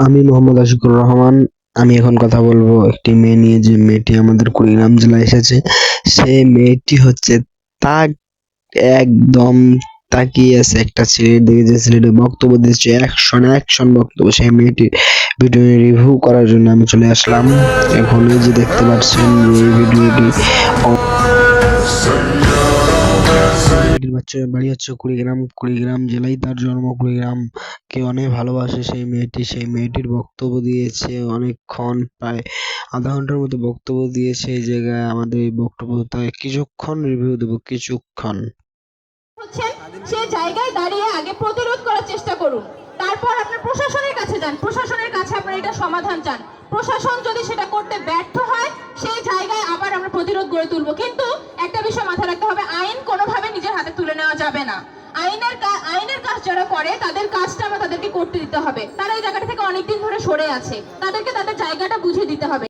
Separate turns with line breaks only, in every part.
আমি মোহাম্মদ আশিকুর রহমান। আমি এখন কথা বলবো একটি মেয়ে নিয়ে, যে মেয়েটি আমাদের কুড়িগ্রাম জেলায় এসেছে। সে মেয়েটি হচ্ছে তাক একদম তাকিয়ে আছে একটা ছেলের দিকে, যে ছেলেটি বক্তব্য দিচ্ছে অ্যাকশন বক্তব্য। সেই মেয়েটির ভিডিও রিভিউ করার জন্য আমি চলে আসলাম। এখন এই যে দেখতে পাচ্ছেন যে এই ভিডিওটি বাচ্চার বাড়ি হচ্ছে কুড়িগ্রাম জেলায় তার জন্ম। কুড়িগ্রাম কে অনেক ভালোবাসে সেই মেয়েটি। সেই মেয়েটির বক্তব্য দিয়েছে অনেকক্ষণ, প্রায় আধা ঘন্টার মতো বক্তব্য দিয়েছে এই জায়গায়। আমাদের এই বক্তব্যটা কিছুক্ষণ রিভিউ দেবো, কিছুক্ষণ।
সেই জায়গায় দাঁড়িয়ে আগে প্রতিরোধ করার চেষ্টা করুন, তারপর আপনার প্রশাসনের কাছে যান, প্রশাসনের কাছে আপনার এটা সমাধান চান। প্রশাসন যদি সেটা করতে ব্যর্থ হয়, সেই জায়গায় আবার আমরা প্রতিরোধ গড়ে তুলবো। কিন্তু একটা বিষয় মাথায় রাখতে হবে, আইন কোনোভাবে নিজের হাতে তুলে নেওয়া যাবে না। আইনের কাজ যারা করে তাদের কাজটা আমরা তাদেরকে করতে দিতে হবে। তারা এই জায়গাটা থেকে অনেকদিন ধরে সরে আছে, তাদেরকে তাদের জায়গাটা বুঝিয়ে দিতে হবে।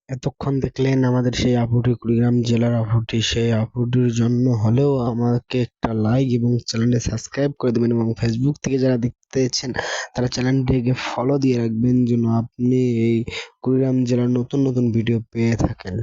এতক্ষণ দেখলেন আমাদের সেই আপুটি, কুড়িগ্রাম জেলার আপুটি। সেই আপুটির জন্য হলেও আমাকে একটা লাইক এবং চ্যানেলটি সাবস্ক্রাইব করে দেবেন, এবং ফেসবুক থেকে যারা দেখতেছেন তারা চ্যানেলটিকে ফলো দিয়ে রাখবেন, যেন আপনি এই কুড়িগ্রাম জেলার নতুন নতুন ভিডিও পেয়ে থাকেন।